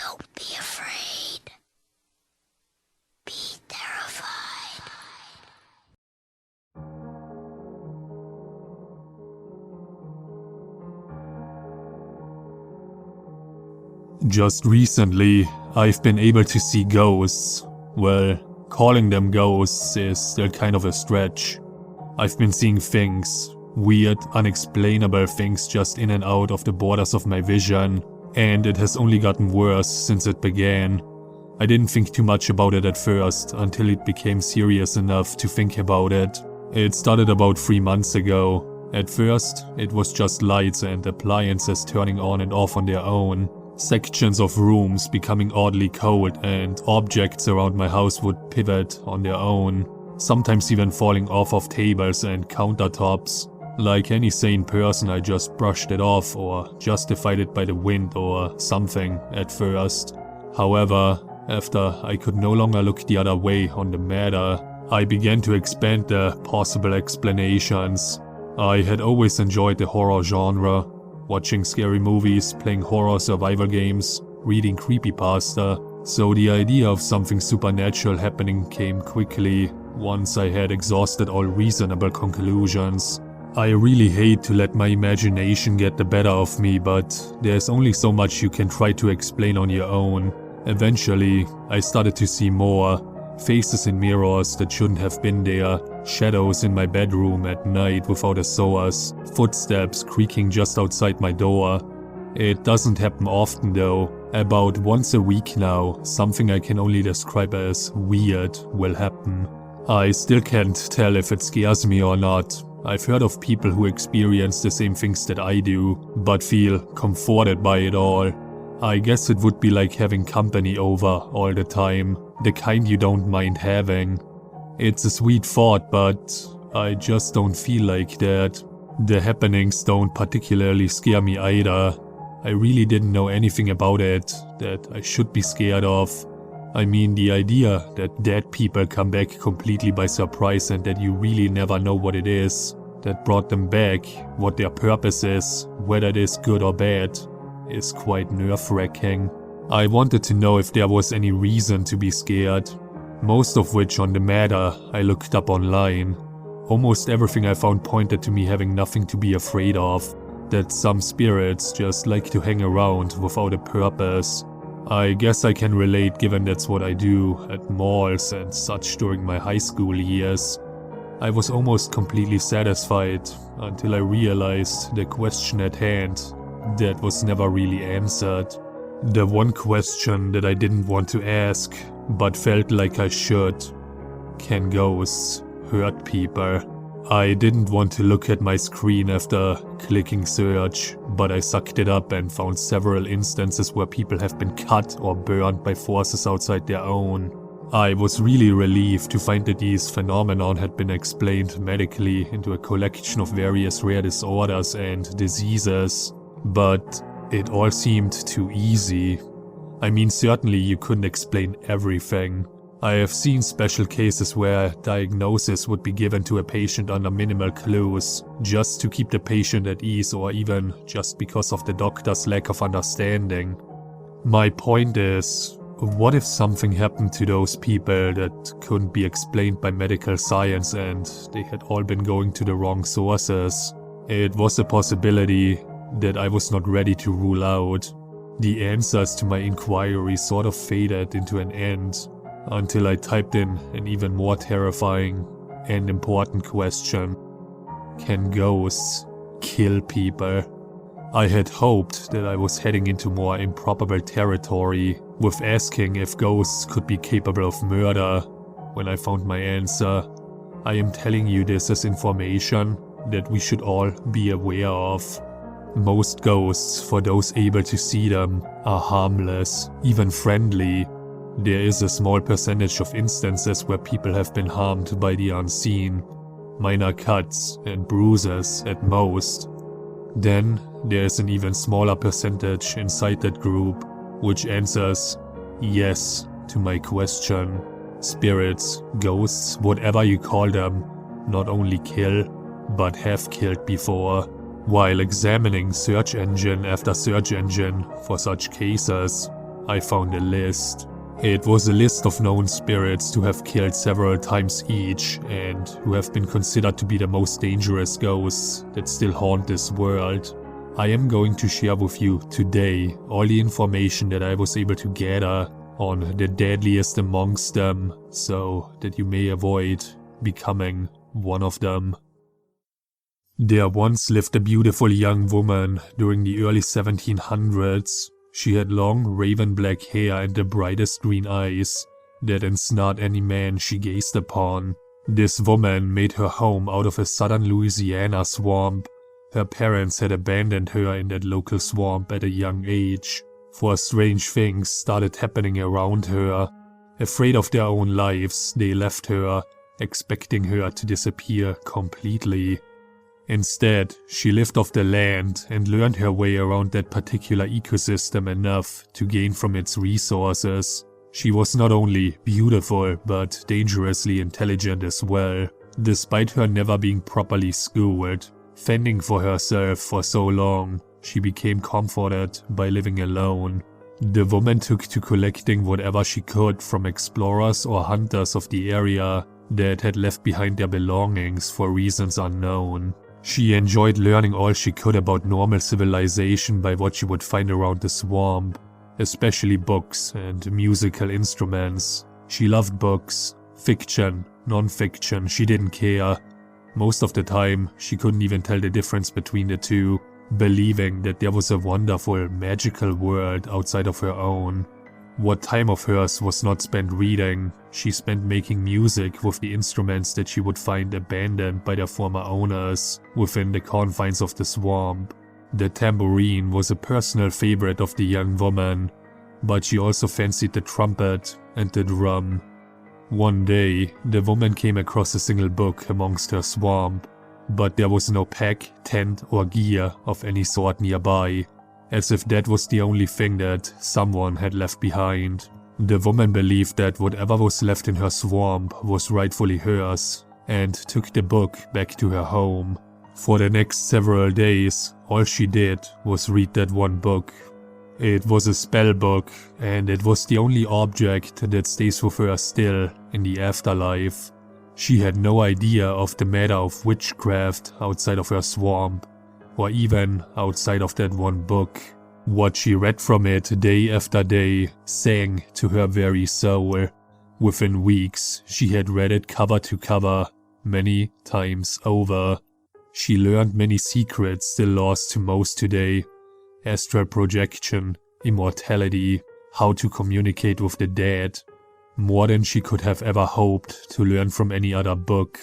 Don't be afraid. Be terrified. Just recently, I've been able to see ghosts. Well, calling them ghosts is still kind of a stretch. I've been seeing things, weird, unexplainable things just in and out of the borders of my vision, and it has only gotten worse since it began. I didn't think too much about it at first, until it became serious enough to think about it. It started about 3 months ago. At first, it was just lights and appliances turning on and off on their own. Sections of rooms becoming oddly cold, and objects around my house would pivot on their own, sometimes even falling off of tables and countertops. Like any sane person, I just brushed it off or justified it by the wind or something at first. However, after I could no longer look the other way on the matter, I began to expand the possible explanations. I had always enjoyed the horror genre, watching scary movies, playing horror survival games, reading creepypasta, so the idea of something supernatural happening came quickly once I had exhausted all reasonable conclusions. I really hate to let my imagination get the better of me, but there's only so much you can try to explain on your own. Eventually, I started to see more. Faces in mirrors that shouldn't have been there, shadows in my bedroom at night without a source, footsteps creaking just outside my door. It doesn't happen often though. About once a week now, something I can only describe as weird will happen. I still can't tell if it scares me or not. I've heard of people who experience the same things that I do, but feel comforted by it all. I guess it would be like having company over all the time, the kind you don't mind having. It's a sweet thought, but I just don't feel like that. The happenings don't particularly scare me either. I really didn't know anything about it that I should be scared of. I mean, the idea that dead people come back completely by surprise and that you really never know what it is that brought them back, what their purpose is, whether it is good or bad, is quite nerve-wracking. I wanted to know if there was any reason to be scared, most of which on the matter I looked up online. Almost everything I found pointed to me having nothing to be afraid of, that some spirits just like to hang around without a purpose. I guess I can relate given that's what I do at malls and such during my high school years. I was almost completely satisfied until I realized the question at hand that was never really answered. The one question that I didn't want to ask, but felt like I should. Can ghosts hurt people? I didn't want to look at my screen after clicking search, but I sucked it up and found several instances where people have been cut or burned by forces outside their own. I was really relieved to find that these phenomena had been explained medically into a collection of various rare disorders and diseases, but it all seemed too easy. I mean, certainly you couldn't explain everything. I have seen special cases where a diagnosis would be given to a patient under minimal clues, just to keep the patient at ease or even just because of the doctor's lack of understanding. My point is, what if something happened to those people that couldn't be explained by medical science and they had all been going to the wrong sources? It was a possibility that I was not ready to rule out. The answers to my inquiry sort of faded into an end, until I typed in an even more terrifying and important question. Can ghosts kill people? I had hoped that I was heading into more improbable territory with asking if ghosts could be capable of murder. When I found my answer, I am telling you this as information that we should all be aware of. Most ghosts, for those able to see them, are harmless, even friendly. There is a small percentage of instances where people have been harmed by the unseen, minor cuts and bruises at most. Then there is an even smaller percentage inside that group, which answers yes to my question. Spirits, ghosts, whatever you call them, not only kill, but have killed before. While examining search engine after search engine for such cases, I found a list. It was a list of known spirits to have killed several times each and who have been considered to be the most dangerous ghosts that still haunt this world. I am going to share with you today all the information that I was able to gather on the deadliest amongst them, so that you may avoid becoming one of them. There once lived a beautiful young woman during the early 1700s. She had long raven black hair and the brightest green eyes that ensnared any man she gazed upon. This woman made her home out of a southern Louisiana swamp. Her parents had abandoned her in that local swamp at a young age, for strange things started happening around her. Afraid of their own lives, they left her, expecting her to disappear completely. Instead, she lived off the land and learned her way around that particular ecosystem enough to gain from its resources. She was not only beautiful, but dangerously intelligent as well, despite her never being properly schooled. Fending for herself for so long, she became comforted by living alone. The woman took to collecting whatever she could from explorers or hunters of the area that had left behind their belongings for reasons unknown. She enjoyed learning all she could about normal civilization by what she would find around the swamp, especially books and musical instruments. She loved books, fiction, non-fiction, she didn't care. Most of the time, she couldn't even tell the difference between the two, believing that there was a wonderful, magical world outside of her own. What time of hers was not spent reading, she spent making music with the instruments that she would find abandoned by their former owners within the confines of the swamp. The tambourine was a personal favorite of the young woman, but she also fancied the trumpet and the drum. One day, the woman came across a single book amongst her swamp, but there was no pack, tent or gear of any sort nearby, as if that was the only thing that someone had left behind. The woman believed that whatever was left in her swamp was rightfully hers, and took the book back to her home. For the next several days, all she did was read that one book. It was a spell book, and it was the only object that stays with her still in the afterlife. She had no idea of the matter of witchcraft outside of her swamp, or even outside of that one book. What she read from it day after day sang to her very soul. Within weeks, she had read it cover to cover, many times over. She learned many secrets still lost to most today. Astral projection, immortality, how to communicate with the dead. More than she could have ever hoped to learn from any other book.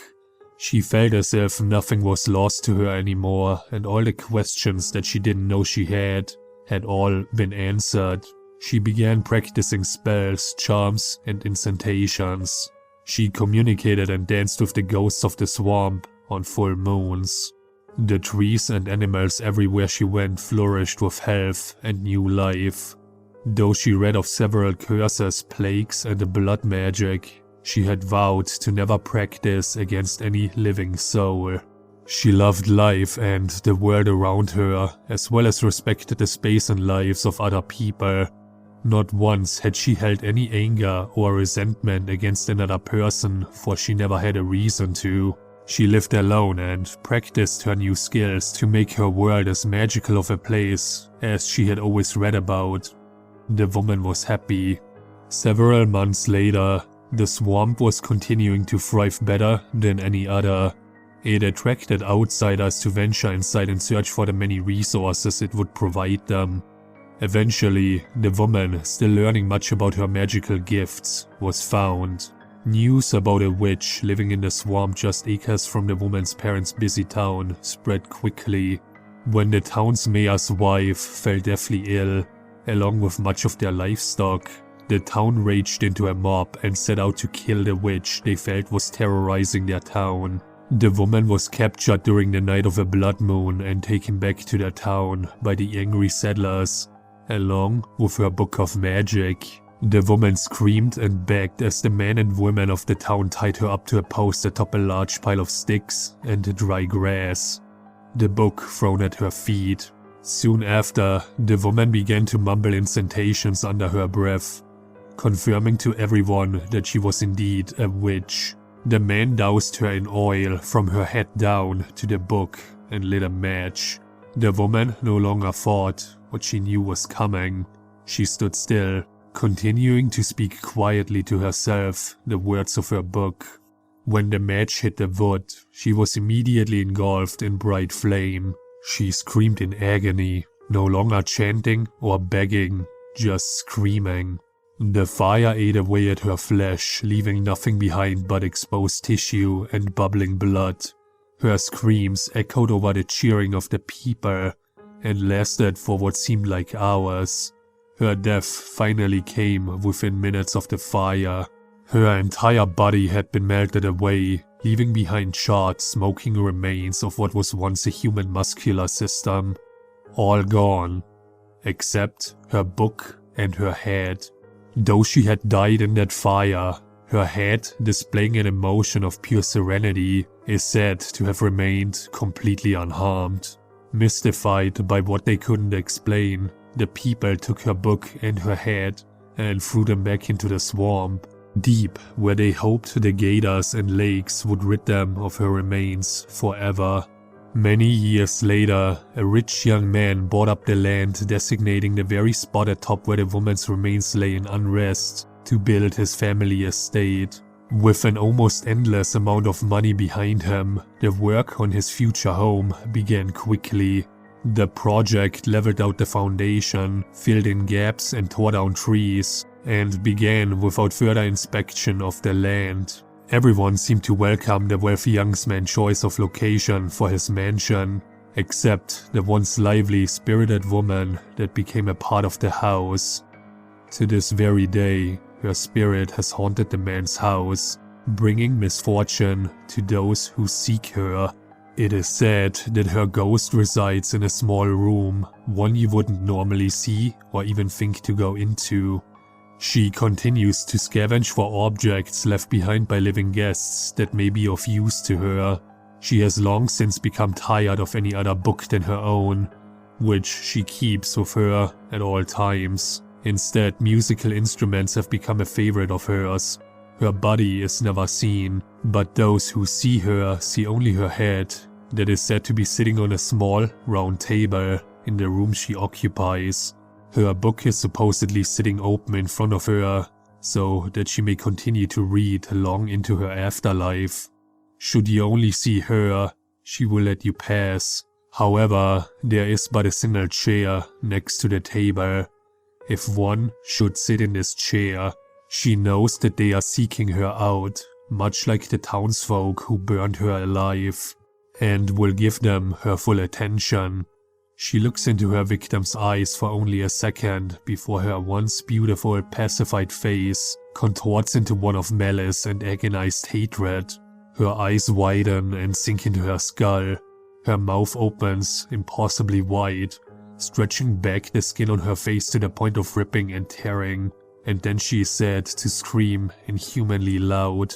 She felt as if nothing was lost to her anymore, and all the questions that she didn't know she had all been answered. She began practicing spells, charms, and incantations. She communicated and danced with the ghosts of the swamp on full moons. The trees and animals everywhere she went flourished with health and new life. Though she read of several curses, plagues, and blood magic, she had vowed to never practice against any living soul. She loved life and the world around her, as well as respected the space and lives of other people. Not once had she held any anger or resentment against another person, for she never had a reason to. She lived alone and practiced her new skills to make her world as magical of a place as she had always read about. The woman was happy. Several months later, the swamp was continuing to thrive better than any other. It attracted outsiders to venture inside and search for the many resources it would provide them. Eventually, the woman, still learning much about her magical gifts, was found. News about a witch living in the swamp just acres from the woman's parents' busy town spread quickly. When the town's mayor's wife fell deathly ill, along with much of their livestock, the town raged into a mob and set out to kill the witch they felt was terrorizing their town. The woman was captured during the night of a blood moon and taken back to their town by the angry settlers, along with her book of magic. The woman screamed and begged as the men and women of the town tied her up to a post atop a large pile of sticks and dry grass. The book thrown at her feet. Soon after, the woman began to mumble incantations under her breath, confirming to everyone that she was indeed a witch. The man doused her in oil from her head down to the book and lit a match. The woman no longer thought what she knew was coming. She stood still, continuing to speak quietly to herself the words of her book. When the match hit the wood, she was immediately engulfed in bright flame. She screamed in agony, no longer chanting or begging, just screaming. The fire ate away at her flesh, leaving nothing behind but exposed tissue and bubbling blood. Her screams echoed over the cheering of the people and lasted for what seemed like hours. Her death finally came within minutes of the fire. Her entire body had been melted away, leaving behind charred, smoking remains of what was once a human muscular system. All gone, except her book and her head. Though she had died in that fire, her head, displaying an emotion of pure serenity, is said to have remained completely unharmed. Mystified by what they couldn't explain, the people took her book and her head and threw them back into the swamp, deep where they hoped the gators and lakes would rid them of her remains forever. Many years later, a rich young man bought up the land designating the very spot atop where the woman's remains lay in unrest to build his family estate. With an almost endless amount of money behind him, the work on his future home began quickly. The project leveled out the foundation, filled in gaps and tore down trees, and began without further inspection of the land. Everyone seemed to welcome the wealthy young man's choice of location for his mansion, except the once lively, spirited woman that became a part of the house. To this very day, her spirit has haunted the man's house, bringing misfortune to those who seek her. It is said that her ghost resides in a small room, one you wouldn't normally see or even think to go into. She continues to scavenge for objects left behind by living guests that may be of use to her. She has long since become tired of any other book than her own, which she keeps with her at all times. Instead, musical instruments have become a favorite of hers. Her body is never seen, but those who see her see only her head, that is said to be sitting on a small, round table in the room she occupies. Her book is supposedly sitting open in front of her, so that she may continue to read long into her afterlife. Should you only see her, she will let you pass. However, there is but a single chair next to the table. If one should sit in this chair, she knows that they are seeking her out, much like the townsfolk who burned her alive, and will give them her full attention. She looks into her victim's eyes for only a second before her once beautiful, pacified face contorts into one of malice and agonized hatred. Her eyes widen and sink into her skull. Her mouth opens impossibly wide, stretching back the skin on her face to the point of ripping and tearing, and then she is said to scream inhumanly loud.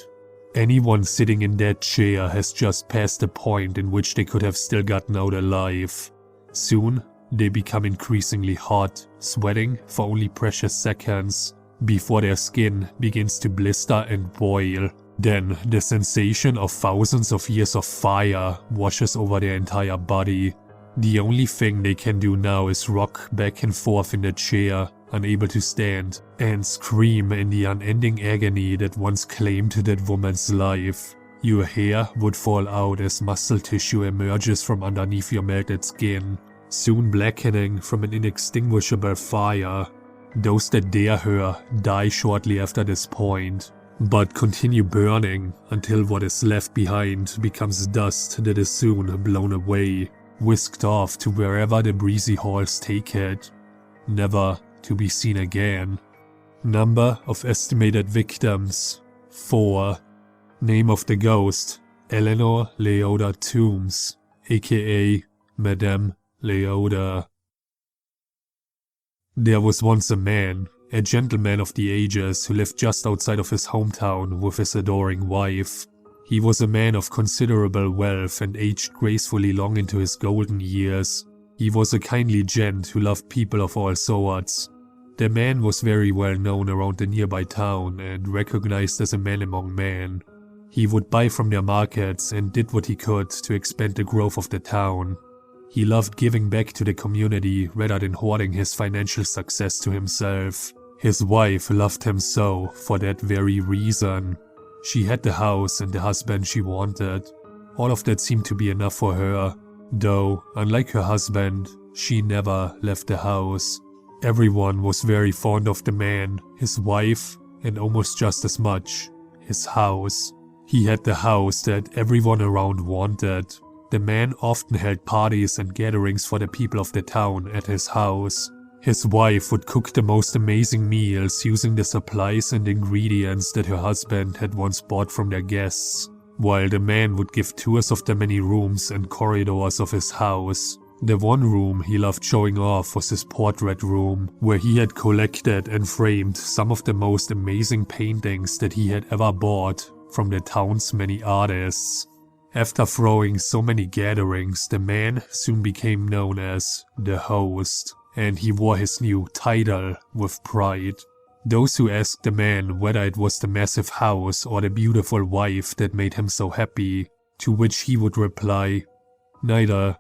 Anyone sitting in that chair has just passed the point in which they could have still gotten out alive. Soon, they become increasingly hot, sweating for only precious seconds, before their skin begins to blister and boil. Then, the sensation of thousands of years of fire washes over their entire body. The only thing they can do now is rock back and forth in the chair, unable to stand, and scream in the unending agony that once claimed that woman's life. Your hair would fall out as muscle tissue emerges from underneath your melted skin, soon blackening from an inextinguishable fire. Those that dare her die shortly after this point, but continue burning until what is left behind becomes dust that is soon blown away, whisked off to wherever the breezy halls take it, never to be seen again. Number of estimated victims: 4. Name of the ghost: Eleanor Leota Toombs, aka Madame Leota. There was once a man, a gentleman of the ages, who lived just outside of his hometown with his adoring wife. He was a man of considerable wealth and aged gracefully long into his golden years. He was a kindly gent who loved people of all sorts. The man was very well known around the nearby town and recognized as a man among men. He would buy from their markets and did what he could to expand the growth of the town. He loved giving back to the community rather than hoarding his financial success to himself. His wife loved him so for that very reason. She had the house and the husband she wanted. All of that seemed to be enough for her, though, unlike her husband, she never left the house. Everyone was very fond of the man, his wife, and almost just as much, his house. He had the house that everyone around wanted. The man often held parties and gatherings for the people of the town at his house. His wife would cook the most amazing meals using the supplies and ingredients that her husband had once bought from their guests, while the man would give tours of the many rooms and corridors of his house. The one room he loved showing off was his portrait room, where he had collected and framed some of the most amazing paintings that he had ever bought from the town's many artists. After throwing so many gatherings, the man soon became known as the host, and he wore his new title with pride. Those who asked the man whether it was the massive house or the beautiful wife that made him so happy, to which he would reply, "Neither.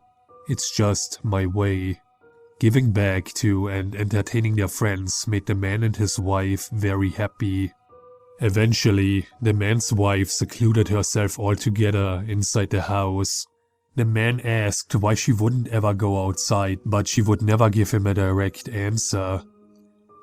It's just my way." Giving back to and entertaining their friends made the man and his wife very happy. Eventually, the man's wife secluded herself altogether inside the house. The man asked why she wouldn't ever go outside, but she would never give him a direct answer.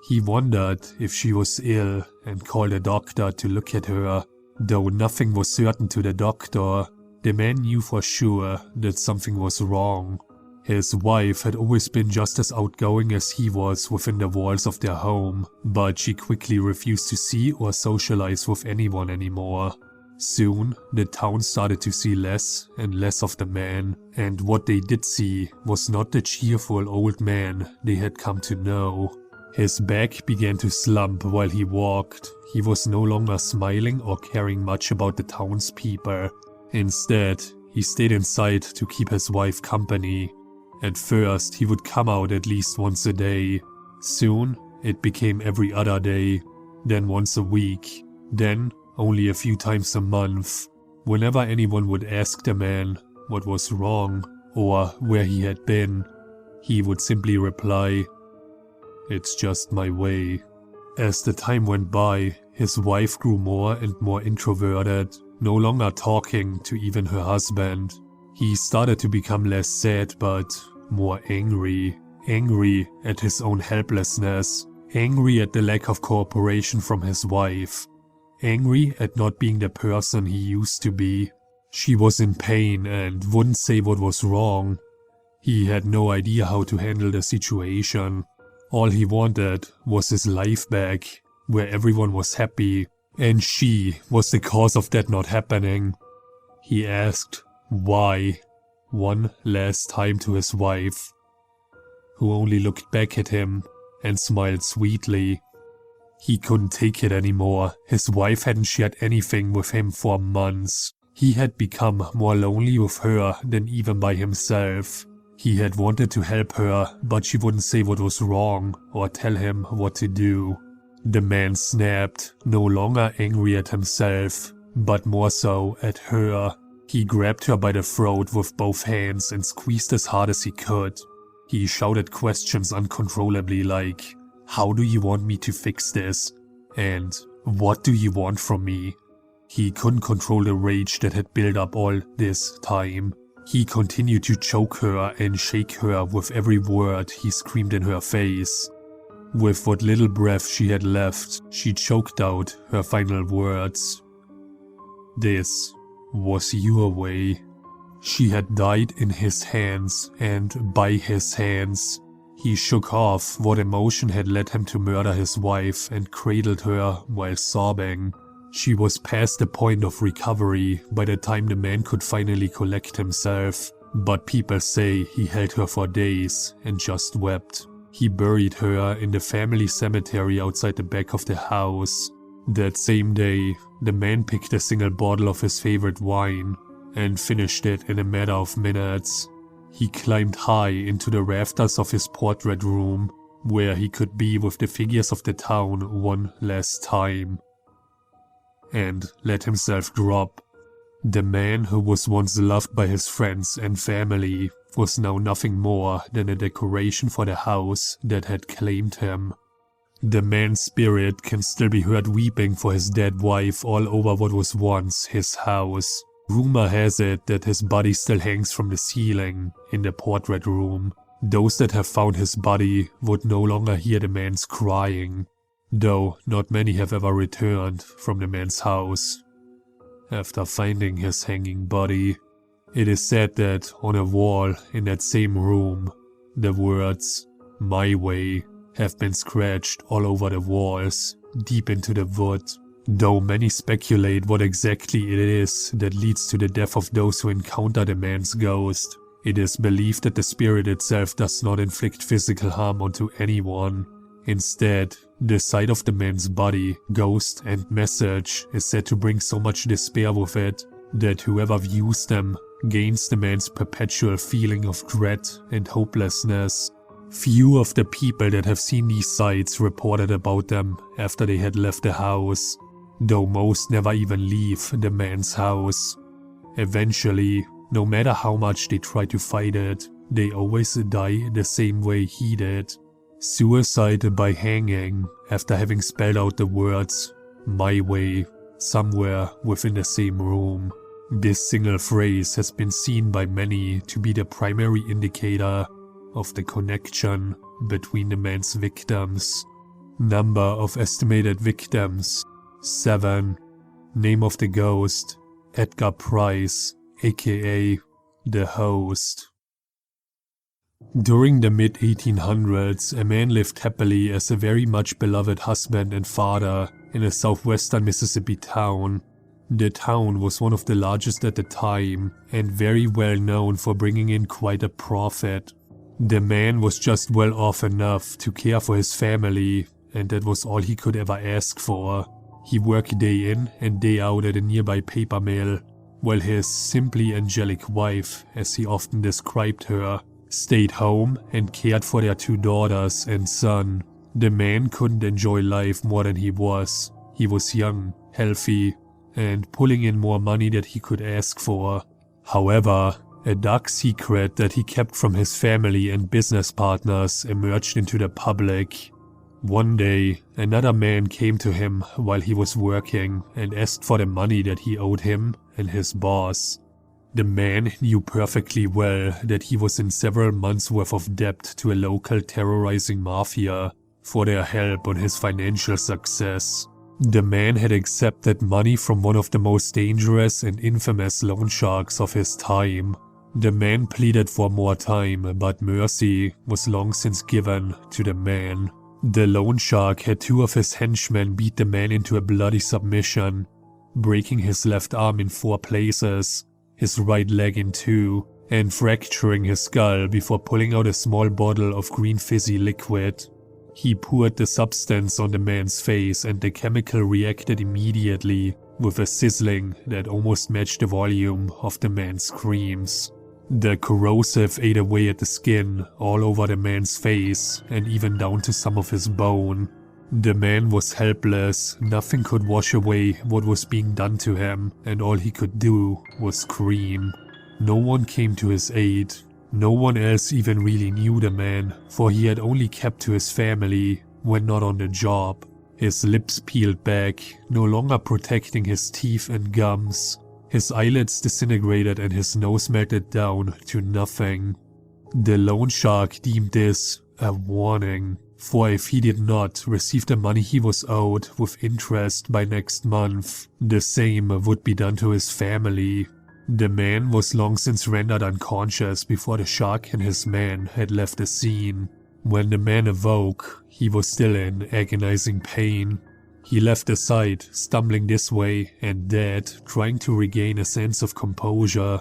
He wondered if she was ill and called a doctor to look at her. Though nothing was certain to the doctor, the man knew for sure that something was wrong. His wife had always been just as outgoing as he was within the walls of their home, but she quickly refused to see or socialize with anyone anymore. Soon, the town started to see less and less of the man, and what they did see was not the cheerful old man they had come to know. His back began to slump while he walked. He was no longer smiling or caring much about the townspeople. Instead, he stayed inside to keep his wife company. At first, he would come out at least once a day. Soon, it became every other day, then once a week, then only a few times a month. Whenever anyone would ask the man what was wrong or where he had been, he would simply reply, "It's just my way." As the time went by, his wife grew more and more introverted, no longer talking to even her husband. He started to become less sad but more angry. Angry at his own helplessness. Angry at the lack of cooperation from his wife. Angry at not being the person he used to be. She was in pain and wouldn't say what was wrong. He had no idea how to handle the situation. All he wanted was his life back, where everyone was happy, and she was the cause of that not happening. He asked why one last time to his wife, who only looked back at him and smiled sweetly. He couldn't take it anymore. His wife hadn't shared anything with him for months. He had become more lonely with her than even by himself. He had wanted to help her, but she wouldn't say what was wrong or tell him what to do. The man snapped, no longer angry at himself, but more so at her. He grabbed her by the throat with both hands and squeezed as hard as he could. He shouted questions uncontrollably like, "How do you want me to fix this?" and "What do you want from me?" He couldn't control the rage that had built up all this time. He continued to choke her and shake her with every word he screamed in her face. With what little breath she had left, she choked out her final words. "This was your way." She had died in his hands and by his hands. He shook off what emotion had led him to murder his wife and cradled her while sobbing. She was past the point of recovery by the time the man could finally collect himself, but people say he held her for days and just wept. He buried her in the family cemetery outside the back of the house. That same day, the man picked a single bottle of his favorite wine and finished it in a matter of minutes. He climbed high into the rafters of his portrait room, where he could be with the figures of the town one last time, and let himself drop. The man who was once loved by his friends and family was now nothing more than a decoration for the house that had claimed him. The man's spirit can still be heard weeping for his dead wife all over what was once his house. Rumor has it that his body still hangs from the ceiling in the portrait room. Those that have found his body would no longer hear the man's crying, though not many have ever returned from the man's house after finding his hanging body. It is said that on a wall in that same room, the words "My way" have been scratched all over the walls, deep into the wood. Though many speculate what exactly it is that leads to the death of those who encounter the man's ghost, it is believed that the spirit itself does not inflict physical harm onto anyone. Instead, the sight of the man's body, ghost, and message is said to bring so much despair with it that whoever views them gains the man's perpetual feeling of dread and hopelessness. Few of the people that have seen these sights reported about them after they had left the house, though most never even leave the man's house. Eventually, no matter how much they try to fight it, they always die the same way he did. Suicide by hanging after having spelled out the words "My way" somewhere within the same room. This single phrase has been seen by many to be the primary indicator of the connection between the man's victims. Number of estimated victims: 7. Name of the ghost: Edgar Price, aka the Host. During the mid-1800s, a man lived happily as a very much beloved husband and father in a southwestern Mississippi town. The town was one of the largest at the time and very well known for bringing in quite a profit. The man was just well off enough to care for his family, and that was all he could ever ask for. He worked day in and day out at a nearby paper mill, while his simply angelic wife, as he often described her, stayed home and cared for their 2 daughters and son. The man couldn't enjoy life more than he was. He was young, healthy, and pulling in more money than he could ask for. However, a dark secret that he kept from his family and business partners emerged into the public. One day, another man came to him while he was working and asked for the money that he owed him and his boss. The man knew perfectly well that he was in several months' worth of debt to a local terrorizing mafia for their help on his financial success. The man had accepted money from one of the most dangerous and infamous loan sharks of his time. The man pleaded for more time, but mercy was long since given to the man. The loan shark had 2 of his henchmen beat the man into a bloody submission, breaking his left arm in 4 places, his right leg in 2, and fracturing his skull before pulling out a small bottle of green fizzy liquid. He poured the substance on the man's face and the chemical reacted immediately with a sizzling that almost matched the volume of the man's screams. The corrosive ate away at the skin all over the man's face and even down to some of his bone. The man was helpless, nothing could wash away what was being done to him, and all he could do was scream. No one came to his aid. No one else even really knew the man, for he had only kept to his family when not on the job. His lips peeled back, no longer protecting his teeth and gums. His eyelids disintegrated and his nose melted down to nothing. The loan shark deemed this a warning, for if he did not receive the money he was owed with interest by next month, the same would be done to his family. The man was long since rendered unconscious before the shark and his men had left the scene. When the man awoke, he was still in agonizing pain. He left the site, stumbling this way and that, trying to regain a sense of composure.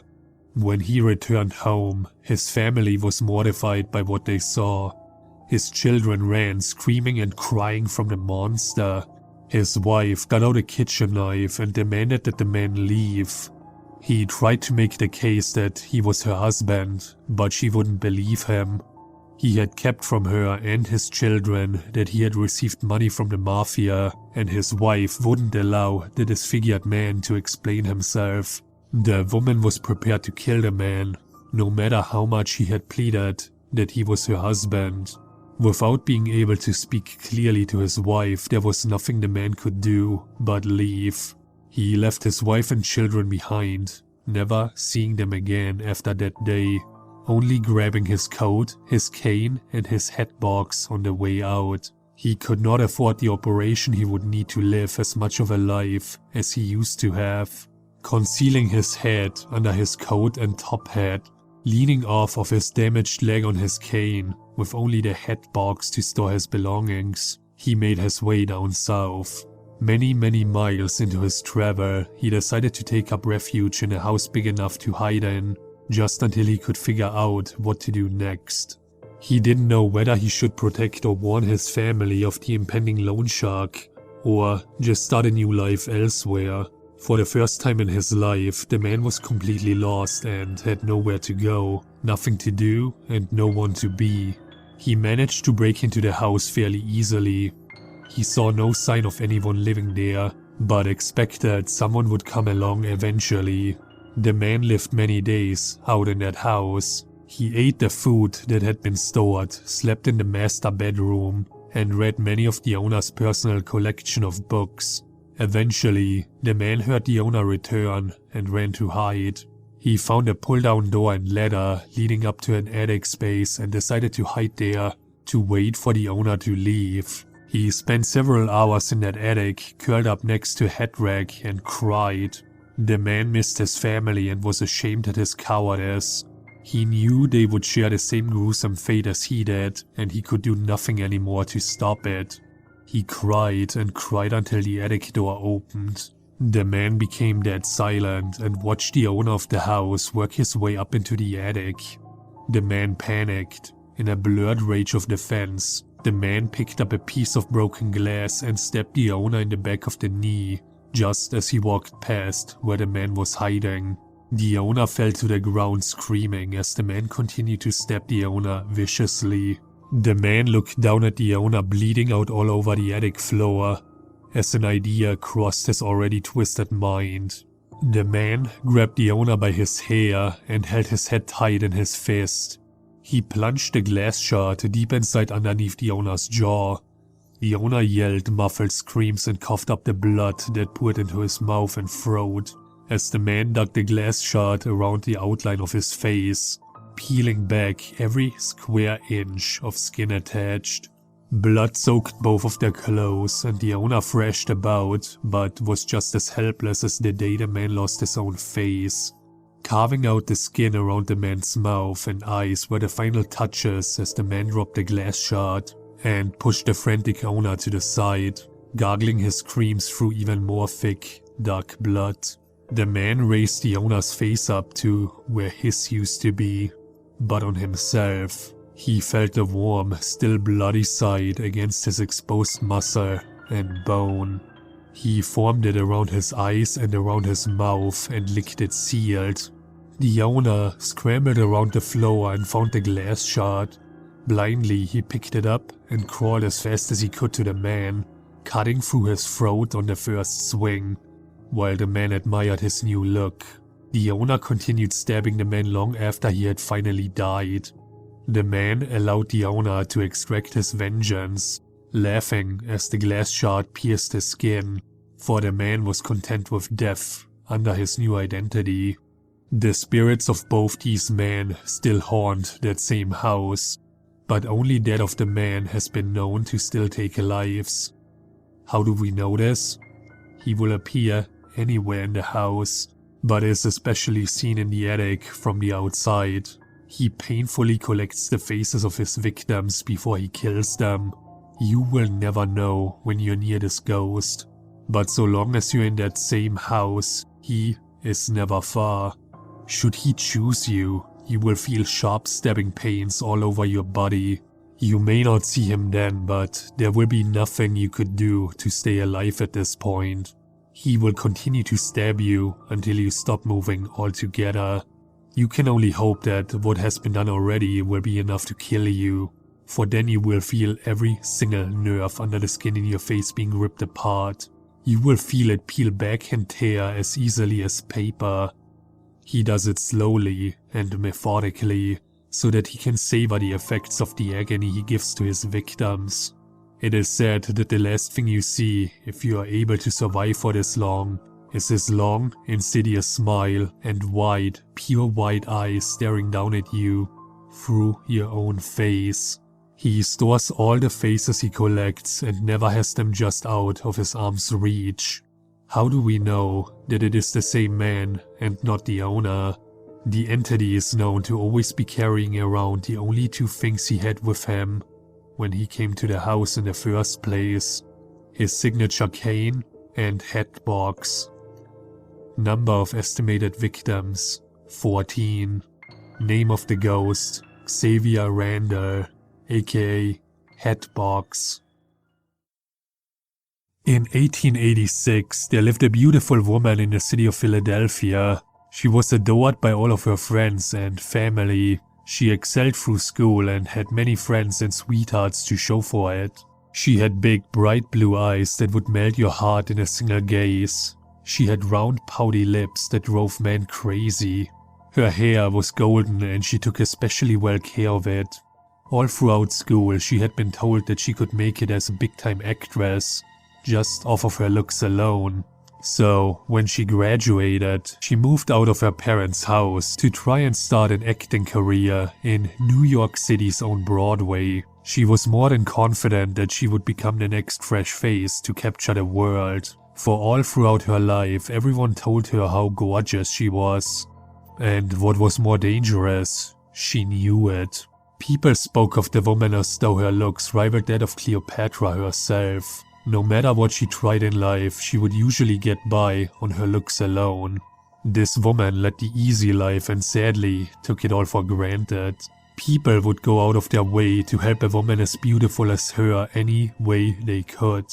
When he returned home, his family was mortified by what they saw. His children ran screaming and crying from the monster. His wife got out a kitchen knife and demanded that the man leave. He tried to make the case that he was her husband, but she wouldn't believe him. He had kept from her and his children that he had received money from the mafia, and his wife wouldn't allow the disfigured man to explain himself. The woman was prepared to kill the man, no matter how much he had pleaded that he was her husband. Without being able to speak clearly to his wife, there was nothing the man could do but leave. He left his wife and children behind, never seeing them again after that day, only grabbing his coat, his cane, and his hatbox on the way out. He could not afford the operation. He would need to live as much of a life as he used to have. Concealing his head under his coat and top hat, leaning off of his damaged leg on his cane, with only the hatbox to store his belongings, he made his way down south. Many miles into his travel, he decided to take up refuge in a house big enough to hide in, just until he could figure out what to do next. He didn't know whether he should protect or warn his family of the impending loan shark, or just start a new life elsewhere. For the first time in his life, the man was completely lost and had nowhere to go, nothing to do, and no one to be. He managed to break into the house fairly easily. He saw no sign of anyone living there, but expected someone would come along eventually. The man lived many days out in that house. He ate the food that had been stored, slept in the master bedroom, and read many of the owner's personal collection of books. Eventually, the man heard the owner return and ran to hide. He found a pull-down door and ladder leading up to an attic space and decided to hide there to wait for the owner to leave. He spent several hours in that attic, curled up next to a hat rack, and cried. The man missed his family and was ashamed at his cowardice. He knew they would share the same gruesome fate as he did, and he could do nothing anymore to stop it. He cried and cried until the attic door opened. The man became dead silent and watched the owner of the house work his way up into the attic. The man panicked. In a blurred rage of defense, the man picked up a piece of broken glass and stabbed the owner in the back of the knee, just as he walked past where the man was hiding. The owner fell to the ground screaming as the man continued to stab the owner viciously. The man looked down at the owner bleeding out all over the attic floor, as an idea crossed his already twisted mind. The man grabbed the owner by his hair and held his head tight in his fist. He plunged the glass shard deep inside underneath the owner's jaw. The owner yelled muffled screams and coughed up the blood that poured into his mouth and throat, as the man dug the glass shard around the outline of his face, peeling back every square inch of skin attached. Blood soaked both of their clothes, and the owner thrashed about, but was just as helpless as the day the man lost his own face. Carving out the skin around the man's mouth and eyes were the final touches as the man dropped the glass shard and pushed the frantic owner to the side, gargling his screams through even more thick, dark blood. The man raised the owner's face up to where his used to be, but on himself, he felt the warm, still bloody side against his exposed muscle and bone. He formed it around his eyes and around his mouth and licked it sealed. The owner scrambled around the floor and found the glass shard. Blindly, he picked it up and crawled as fast as he could to the man, cutting through his throat on the first swing, while the man admired his new look. The owner continued stabbing the man long after he had finally died. The man allowed the owner to extract his vengeance, laughing as the glass shard pierced his skin, for the man was content with death under his new identity. The spirits of both these men still haunt that same house, but only that of the man has been known to still take lives. How do we know this? He will appear anywhere in the house, but is especially seen in the attic from the outside. He painfully collects the faces of his victims before he kills them. You will never know when you're near this ghost, but so long as you're in that same house, he is never far. Should he choose you, you will feel sharp stabbing pains all over your body. You may not see him then, but there will be nothing you could do to stay alive at this point. He will continue to stab you until you stop moving altogether. You can only hope that what has been done already will be enough to kill you, for then you will feel every single nerve under the skin in your face being ripped apart. You will feel it peel back and tear as easily as paper. He does it slowly and methodically, so that he can savor the effects of the agony he gives to his victims. It is said that the last thing you see, if you are able to survive for this long, is his long, insidious smile and wide, pure white eyes staring down at you through your own face. He stores all the faces he collects and never has them just out of his arm's reach. How do we know that it is the same man and not the owner? The entity is known to always be carrying around the only two things he had with him when he came to the house in the first place: his signature cane and Hatbox. Number of estimated victims: 14. Name of the ghost: Xavier Randall, aka Hatbox. In 1886, there lived a beautiful woman in the city of Philadelphia. She was adored by all of her friends and family. She excelled through school and had many friends and sweethearts to show for it. She had big, bright blue eyes that would melt your heart in a single gaze. She had round, pouty lips that drove men crazy. Her hair was golden and she took especially well care of it. All throughout school, she had been told that she could make it as a big-time actress, just off of her looks alone. So, when she graduated, she moved out of her parents' house to try and start an acting career in New York City's own Broadway. She was more than confident that she would become the next fresh face to capture the world. For all throughout her life, everyone told her how gorgeous she was. And what was more dangerous, she knew it. People spoke of the woman as though her looks rivaled that of Cleopatra herself. No matter what she tried in life, she would usually get by on her looks alone. This woman led the easy life and sadly took it all for granted. People would go out of their way to help a woman as beautiful as her any way they could,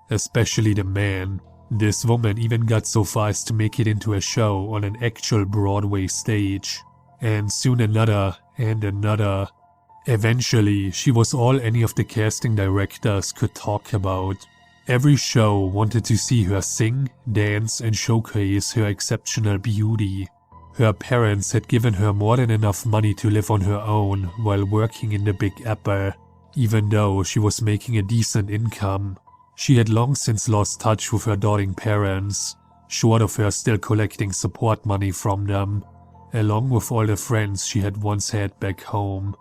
especially the man. This woman even got so far as to make it into a show on an actual Broadway stage. And soon another and another. Eventually, she was all any of the casting directors could talk about. Every show wanted to see her sing, dance, and showcase her exceptional beauty. Her parents had given her more than enough money to live on her own while working in the Big Apple, even though she was making a decent income. She had long since lost touch with her doting parents, short of her still collecting support money from them, along with all the friends she had once had back home.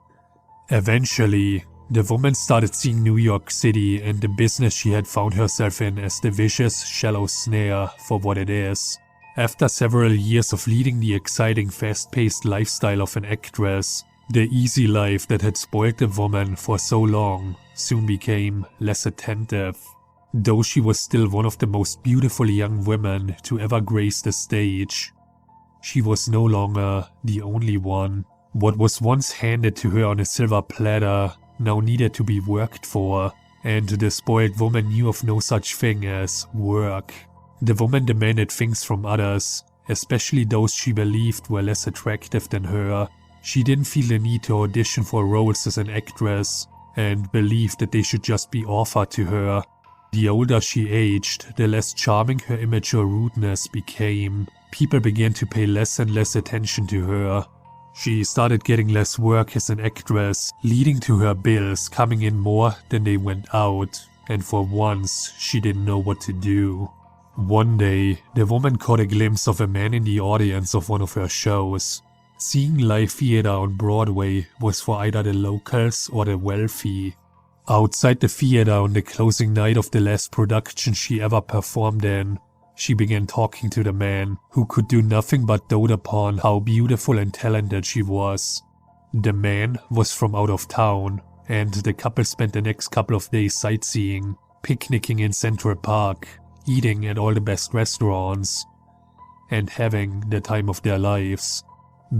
Eventually, the woman started seeing New York City and the business she had found herself in as the vicious, shallow snare for what it is. After several years of leading the exciting, fast-paced lifestyle of an actress, the easy life that had spoiled the woman for so long soon became less attentive. Though she was still one of the most beautiful young women to ever grace the stage, she was no longer the only one. What was once handed to her on a silver platter now needed to be worked for, and the spoiled woman knew of no such thing as work. The woman demanded things from others, especially those she believed were less attractive than her. She didn't feel the need to audition for roles as an actress, and believed that they should just be offered to her. The older she aged, the less charming her immature rudeness became. People began to pay less and less attention to her. She started getting less work as an actress, leading to her bills coming in more than they went out, and for once, she didn't know what to do. One day, the woman caught a glimpse of a man in the audience of one of her shows. Seeing live theater on Broadway was for either the locals or the wealthy. Outside the theater on the closing night of the last production she ever performed in, she began talking to the man, who could do nothing but dote upon how beautiful and talented she was. The man was from out of town, and the couple spent the next couple of days sightseeing, picnicking in Central Park, eating at all the best restaurants, and having the time of their lives.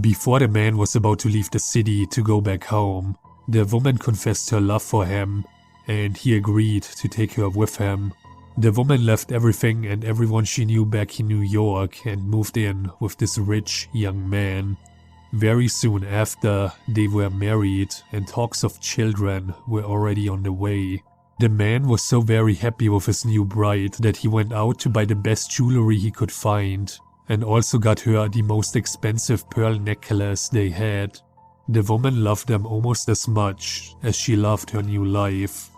Before the man was about to leave the city to go back home, the woman confessed her love for him, and he agreed to take her with him. The woman left everything and everyone she knew back in New York and moved in with this rich young man. Very soon after, they were married and talks of children were already on the way. The man was so very happy with his new bride that he went out to buy the best jewelry he could find and also got her the most expensive pearl necklace they had. The woman loved them almost as much as she loved her new life.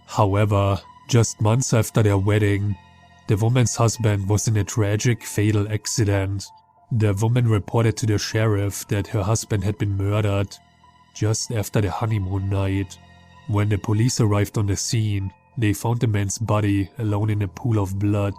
However, just months after their wedding, the woman's husband was in a tragic, fatal accident. The woman reported to the sheriff that her husband had been murdered just after the honeymoon night. When the police arrived on the scene, they found the man's body alone in a pool of blood.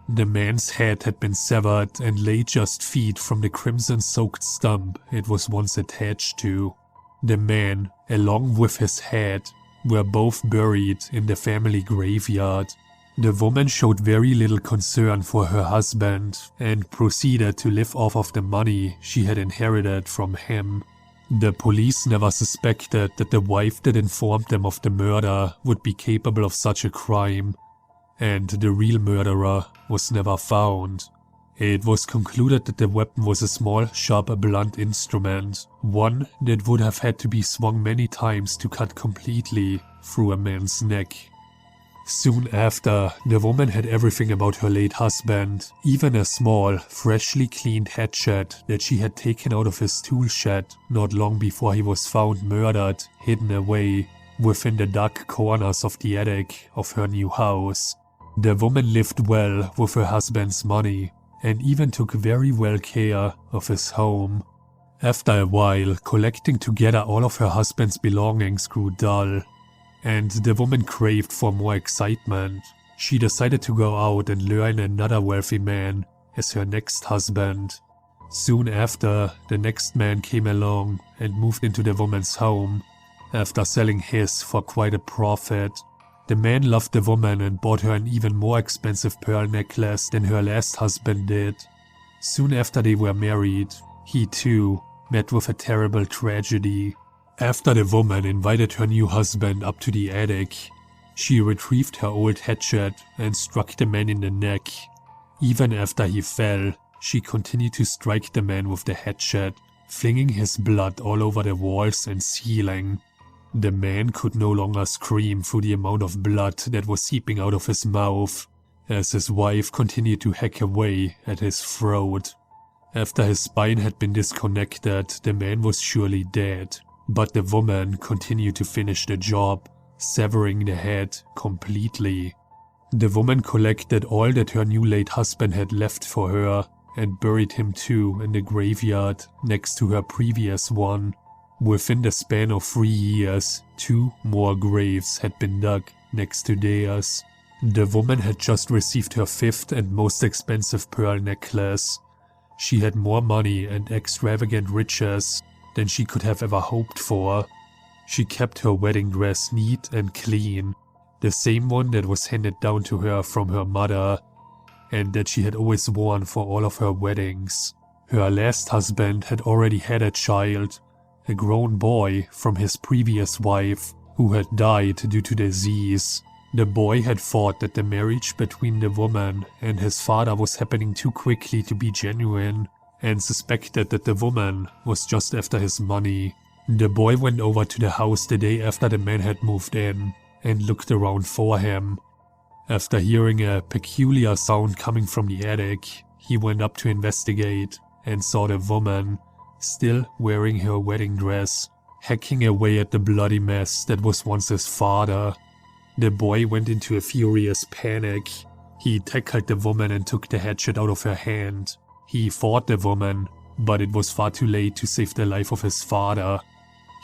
The man's head had been severed and lay just feet from the crimson-soaked stump it was once attached to. The man, along with his head, were both buried in the family graveyard. The woman showed very little concern for her husband and proceeded to live off of the money she had inherited from him. The police never suspected that the wife that informed them of the murder would be capable of such a crime, and the real murderer was never found. It was concluded that the weapon was a small, sharp, blunt instrument, one that would have had to be swung many times to cut completely through a man's neck. Soon after, the woman had everything about her late husband, even a small, freshly cleaned hatchet that she had taken out of his tool shed not long before he was found murdered, hidden away within the dark corners of the attic of her new house. The woman lived well with her husband's money and even took very well care of his home. After a while, collecting together all of her husband's belongings grew dull, and the woman craved for more excitement. She decided to go out and lure in another wealthy man as her next husband. Soon after, the next man came along and moved into the woman's home, after selling his for quite a profit. The man loved the woman and bought her an even more expensive pearl necklace than her last husband did. Soon after they were married, he too met with a terrible tragedy. After the woman invited her new husband up to the attic, she retrieved her old hatchet and struck the man in the neck. Even after he fell, she continued to strike the man with the hatchet, flinging his blood all over the walls and ceiling. The man could no longer scream through the amount of blood that was seeping out of his mouth, as his wife continued to hack away at his throat. After his spine had been disconnected, the man was surely dead, but the woman continued to finish the job, severing the head completely. The woman collected all that her new late husband had left for her and buried him too in the graveyard next to her previous one. Within the span of 3 years, 2 more graves had been dug next to theirs. The woman had just received her 5th and most expensive pearl necklace. She had more money and extravagant riches than she could have ever hoped for. She kept her wedding dress neat and clean, the same one that was handed down to her from her mother, and that she had always worn for all of her weddings. Her last husband had already had a child, a grown boy from his previous wife, who had died due to disease. The boy had thought that the marriage between the woman and his father was happening too quickly to be genuine, and suspected that the woman was just after his money. The boy went over to the house the day after the man had moved in, and looked around for him. After hearing a peculiar sound coming from the attic, he went up to investigate, and saw the woman, still wearing her wedding dress, hacking away at the bloody mess that was once his father. The boy went into a furious panic. He tackled the woman and took the hatchet out of her hand. He fought the woman, but it was far too late to save the life of his father.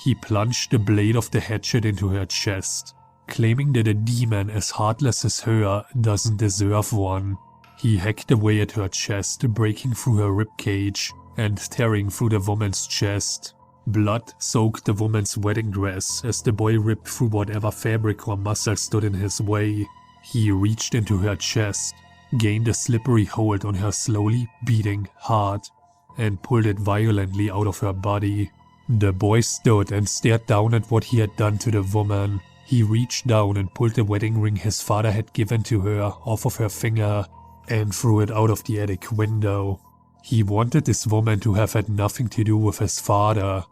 He plunged the blade of the hatchet into her chest, claiming that a demon as heartless as her doesn't deserve one. He hacked away at her chest, breaking through her ribcage and tearing through the woman's chest. Blood soaked the woman's wedding dress as the boy ripped through whatever fabric or muscle stood in his way. He reached into her chest, gained a slippery hold on her slowly beating heart, and pulled it violently out of her body. The boy stood and stared down at what he had done to the woman, He reached down and pulled the wedding ring his father had given to her off of her finger and threw it out of the attic window. He wanted this woman to have had nothing to do with his father.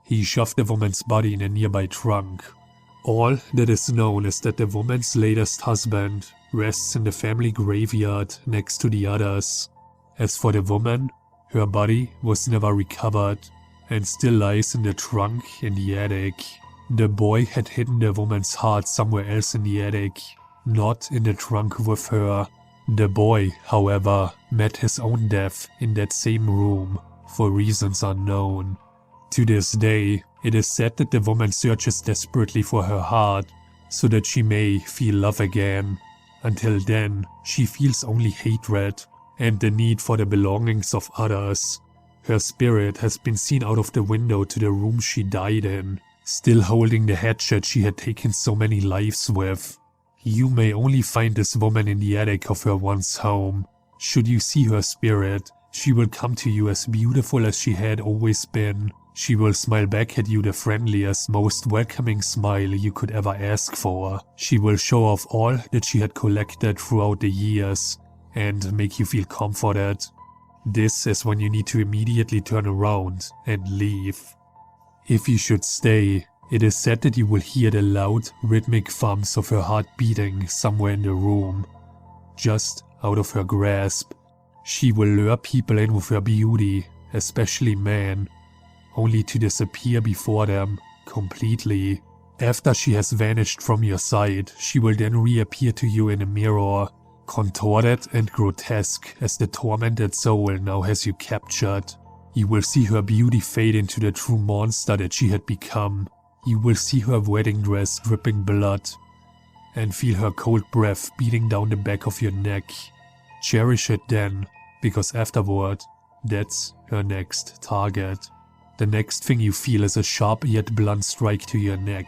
He shoved the woman's body in a nearby trunk. All that is known is that the woman's latest husband rests in the family graveyard next to the others. As for the woman, her body was never recovered and still lies in the trunk in the attic. The boy had hidden the woman's heart somewhere else in the attic, not in the trunk with her. The boy, however, met his own death in that same room for reasons unknown. To this day, it is said that the woman searches desperately for her heart so that she may feel love again. Until then, she feels only hatred and the need for the belongings of others. Her spirit has been seen out of the window to the room she died in, still holding the hatchet she had taken so many lives with. You may only find this woman in the attic of her once home. Should you see her spirit, she will come to you as beautiful as she had always been. She will smile back at you the friendliest, most welcoming smile you could ever ask for. She will show off all that she had collected throughout the years and make you feel comforted. This is when you need to immediately turn around and leave. If you should stay, it is said that you will hear the loud, rhythmic thumps of her heart beating somewhere in the room, just out of her grasp. She will lure people in with her beauty, especially men, only to disappear before them completely. After she has vanished from your sight, she will then reappear to you in a mirror, contorted and grotesque as the tormented soul now has you captured. You will see her beauty fade into the true monster that she had become. You will see her wedding dress dripping blood and feel her cold breath beating down the back of your neck. Cherish it then, because afterward, that's her next target. The next thing you feel is a sharp yet blunt strike to your neck.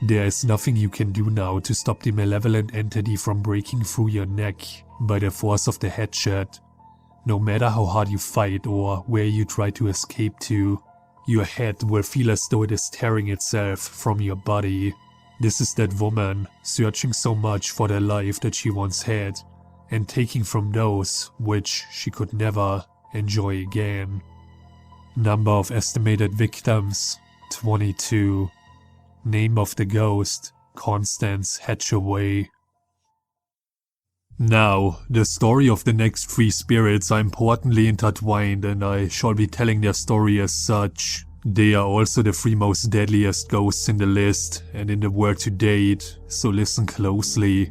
There is nothing you can do now to stop the malevolent entity from breaking through your neck by the force of the hatchet. No matter how hard you fight or where you try to escape to, your head will feel as though it is tearing itself from your body. This is that woman, searching so much for the life that she once had, and taking from those which she could never enjoy again. Number of estimated victims, 22. Name of the ghost, Constance Hatchaway. Now, the story of the next 3 spirits are importantly intertwined, and I shall be telling their story as such. They are also the 3 most deadliest ghosts in the list and in the world to date, so listen closely.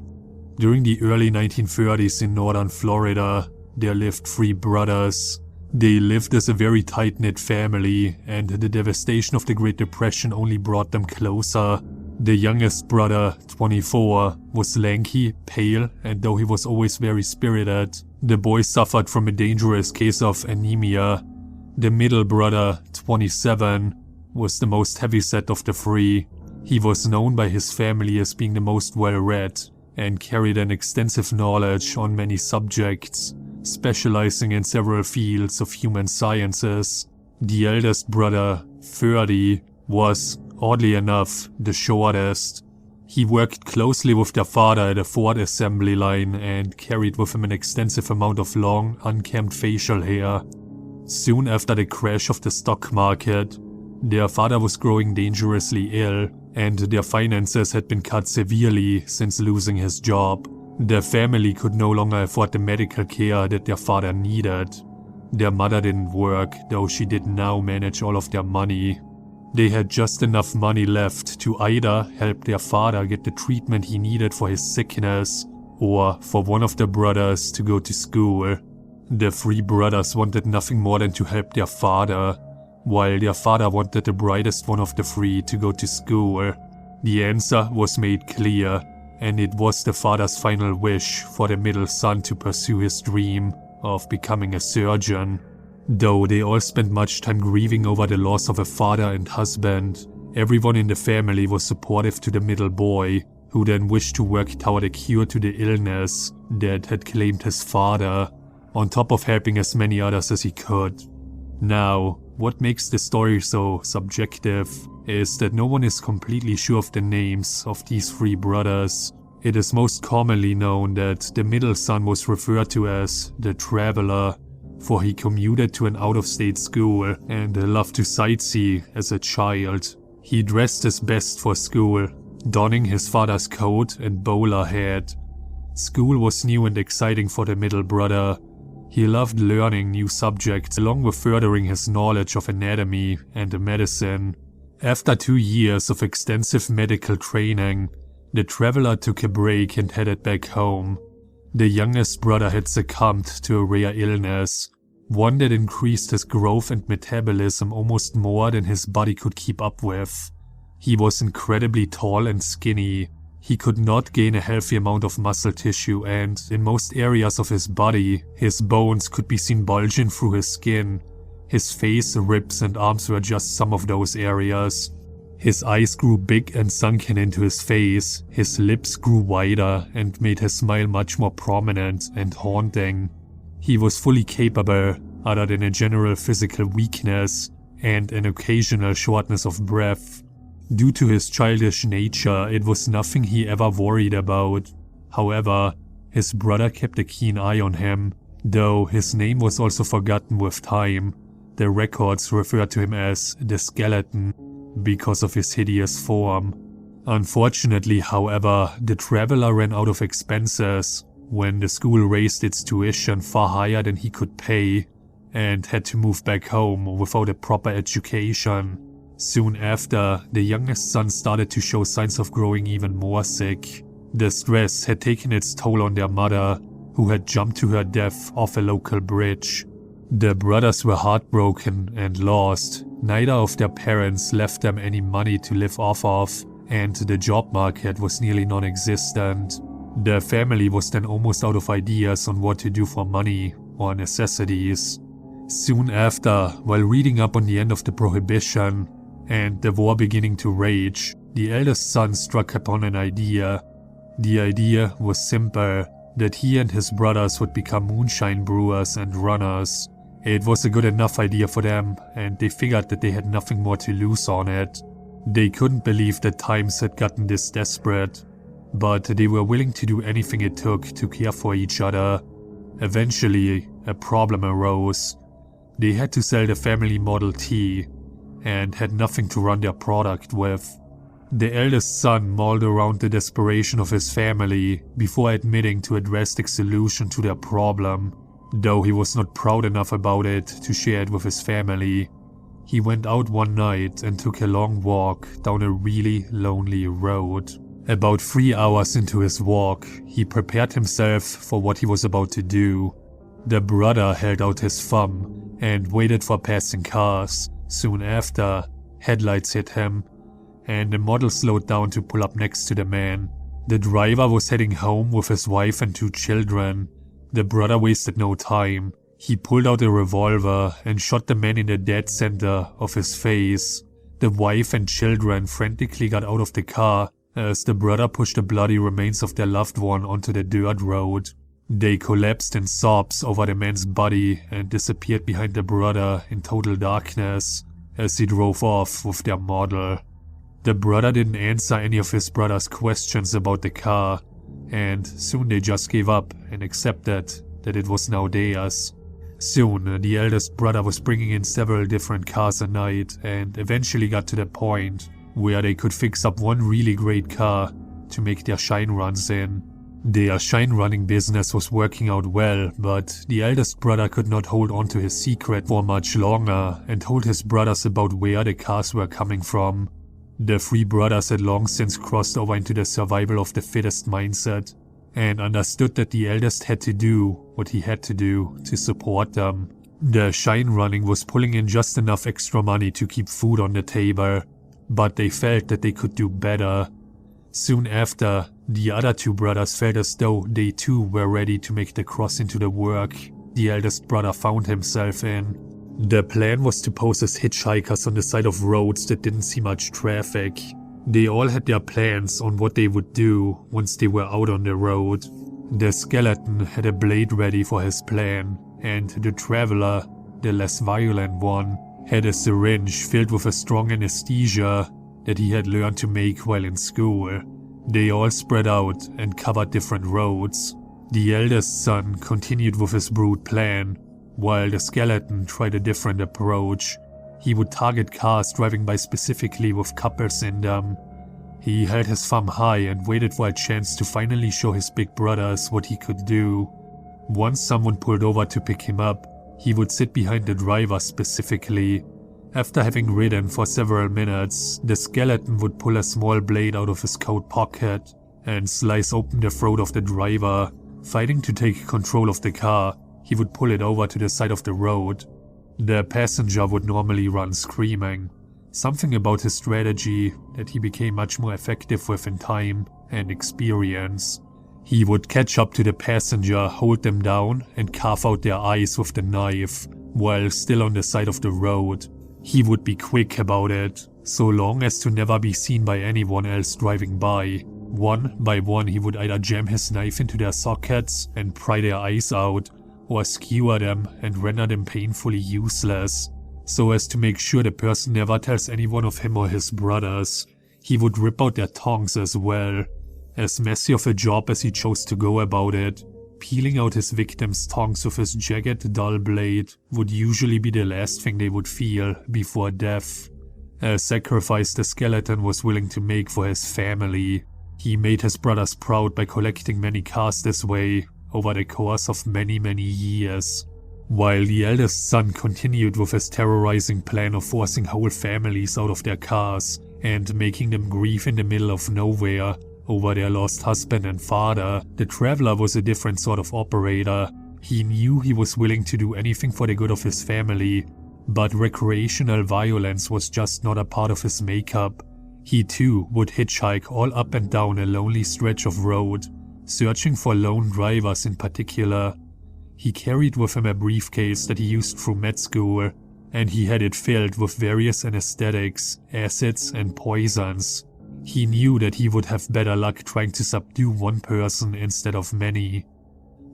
During the early 1930s in northern Florida, there lived 3 brothers. They lived as a very tight-knit family, and the devastation of the Great Depression only brought them closer. The youngest brother, 24, was lanky, pale, and though he was always very spirited, the boy suffered from a dangerous case of anemia. The middle brother, 27, was the most heavyset of the 3. He was known by his family as being the most well-read, and carried an extensive knowledge on many subjects, specializing in several fields of human sciences. The eldest brother, 30, was, oddly enough, the shortest. He worked closely with their father at a Ford assembly line and carried with him an extensive amount of long, unkempt facial hair. Soon after the crash of the stock market, their father was growing dangerously ill, and their finances had been cut severely since losing his job. Their family could no longer afford the medical care that their father needed. Their mother didn't work, though she did now manage all of their money. They had just enough money left to either help their father get the treatment he needed for his sickness, or for one of the brothers to go to school. The 3 brothers wanted nothing more than to help their father, while their father wanted the brightest one of the 3 to go to school. The answer was made clear, and it was the father's final wish for the middle son to pursue his dream of becoming a surgeon. Though they all spent much time grieving over the loss of a father and husband, everyone in the family was supportive to the middle boy, who then wished to work toward a cure to the illness that had claimed his father, on top of helping as many others as he could. Now, what makes the story so subjective is that no one is completely sure of the names of these three brothers. It is most commonly known that the middle son was referred to as the Traveler, for he commuted to an out-of-state school and loved to sightsee as a child. He dressed his best for school, donning his father's coat and bowler hat. School was new and exciting for the middle brother. He loved learning new subjects along with furthering his knowledge of anatomy and medicine. After 2 years of extensive medical training, the Traveler took a break and headed back home. The youngest brother had succumbed to a rare illness, one that increased his growth and metabolism almost more than his body could keep up with. He was incredibly tall and skinny. He could not gain a healthy amount of muscle tissue, and in most areas of his body, his bones could be seen bulging through his skin. His face, ribs and arms were just some of those areas. His eyes grew big and sunken into his face, his lips grew wider and made his smile much more prominent and haunting. He was fully capable, other than a general physical weakness and an occasional shortness of breath. Due to his childish nature, it was nothing he ever worried about. However, his brother kept a keen eye on him, though his name was also forgotten with time. The records referred to him as the Skeleton because of his hideous form. Unfortunately, however, the Traveler ran out of expenses when the school raised its tuition far higher than he could pay and had to move back home without a proper education. Soon after, the youngest son started to show signs of growing even more sick. The stress had taken its toll on their mother, who had jumped to her death off a local bridge. The brothers were heartbroken and lost. Neither of their parents left them any money to live off of, and the job market was nearly non-existent. The family was then almost out of ideas on what to do for money or necessities. Soon after, while reading up on the end of the Prohibition and the war beginning to rage, the eldest son struck upon an idea. The idea was simple, that he and his brothers would become moonshine brewers and runners. It was a good enough idea for them, and they figured that they had nothing more to lose on it. They couldn't believe that times had gotten this desperate, but they were willing to do anything it took to care for each other. Eventually, a problem arose. They had to sell the family Model T, and had nothing to run their product with. The eldest son mulled around the desperation of his family before admitting to a drastic solution to their problem, though he was not proud enough about it to share it with his family. He went out one night and took a long walk down a really lonely road. About 3 hours into his walk, he prepared himself for what he was about to do. The brother held out his thumb and waited for passing cars. Soon after, headlights hit him, and the model slowed down to pull up next to the man. The driver was heading home with his wife and 2 children. The brother wasted no time. He pulled out a revolver and shot the man in the dead center of his face. The wife and children frantically got out of the car as the brother pushed the bloody remains of their loved one onto the dirt road. They collapsed in sobs over the man's body and disappeared behind the brother in total darkness as he drove off with their model. The brother didn't answer any of his brother's questions about the car, and soon they just gave up and accepted that it was now theirs. Soon, the eldest brother was bringing in several different cars a night and eventually got to the point where they could fix up one really great car to make their shine runs in. Their shine running business was working out well, but the eldest brother could not hold on to his secret for much longer and told his brothers about where the cars were coming from. The 3 brothers had long since crossed over into the survival of the fittest mindset and understood that the eldest had to do what he had to do to support them. The shine running was pulling in just enough extra money to keep food on the table, but they felt that they could do better. Soon after, the other 2 brothers felt as though they too were ready to make the cross into the work the eldest brother found himself in. The plan was to pose as hitchhikers on the side of roads that didn't see much traffic. They all had their plans on what they would do once they were out on the road. The Skeleton had a blade ready for his plan, and the Traveler, the less violent one, had a syringe filled with a strong anesthesia that he had learned to make while in school. They all spread out and covered different roads. The eldest son continued with his brood plan, while the skeleton tried a different approach. He would target cars driving by specifically with couples in them. He held his thumb high and waited for a chance to finally show his big brothers what he could do. Once someone pulled over to pick him up, he would sit behind the driver specifically. After having ridden for several minutes, the skeleton would pull a small blade out of his coat pocket and slice open the throat of the driver. Fighting to take control of the car, he would pull it over to the side of the road. The passenger would normally run screaming. Something about his strategy that he became much more effective with in time and experience. He would catch up to the passenger, hold them down, and carve out their eyes with the knife, while still on the side of the road. He would be quick about it, so long as to never be seen by anyone else driving by. One by one he would either jam his knife into their sockets and pry their eyes out, or skewer them and render them painfully useless. So as to make sure the person never tells anyone of him or his brothers, he would rip out their tongues as well. As messy of a job as he chose to go about it, peeling out his victims' tongues with his jagged, dull blade would usually be the last thing they would feel before death. A sacrifice the skeleton was willing to make for his family. He made his brothers proud by collecting many cars this way over the course of many years. While the eldest son continued with his terrorizing plan of forcing whole families out of their cars and making them grieve in the middle of nowhere over their lost husband and father, the traveler was a different sort of operator. He knew he was willing to do anything for the good of his family, but recreational violence was just not a part of his makeup. He too would hitchhike all up and down a lonely stretch of road, searching for lone drivers in particular. He carried with him a briefcase that he used through med school, and he had it filled with various anesthetics, acids and poisons. He knew that he would have better luck trying to subdue one person instead of many.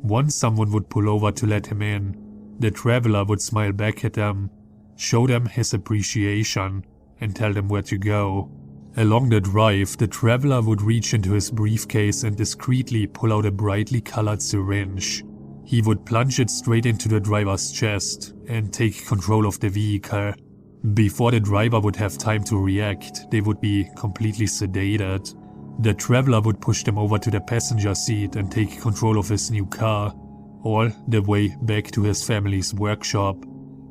Once someone would pull over to let him in, the traveler would smile back at them, show them his appreciation, and tell them where to go. Along the drive, the traveler would reach into his briefcase and discreetly pull out a brightly colored syringe. He would plunge it straight into the driver's chest and take control of the vehicle. Before the driver would have time to react, they would be completely sedated. The traveler would push them over to the passenger seat and take control of his new car, all the way back to his family's workshop.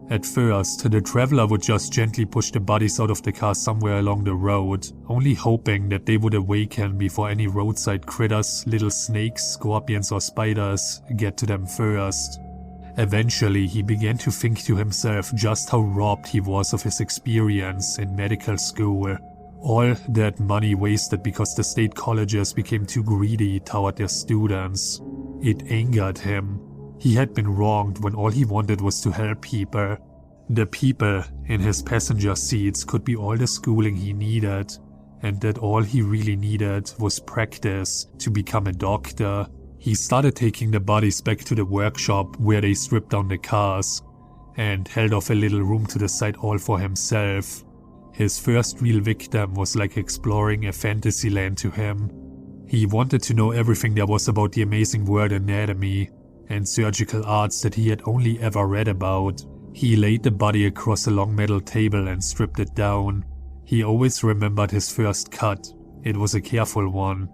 At first, the traveler would just gently push the bodies out of the car somewhere along the road, only hoping that they would awaken before any roadside critters, little snakes, scorpions or spiders, get to them first. Eventually, he began to think to himself just how robbed he was of his experience in medical school. All that money wasted because the state colleges became too greedy toward their students. It angered him. He had been wronged when all he wanted was to help people. The people in his passenger seats could be all the schooling he needed, and that all he really needed was practice to become a doctor. He started taking the bodies back to the workshop where they stripped down the cars, and held off a little room to the side all for himself. His first real victim was like exploring a fantasy land to him. He wanted to know everything there was about the amazing world anatomy and surgical arts that he had only ever read about. He laid the body across a long metal table and stripped it down. He always remembered his first cut. It was a careful one,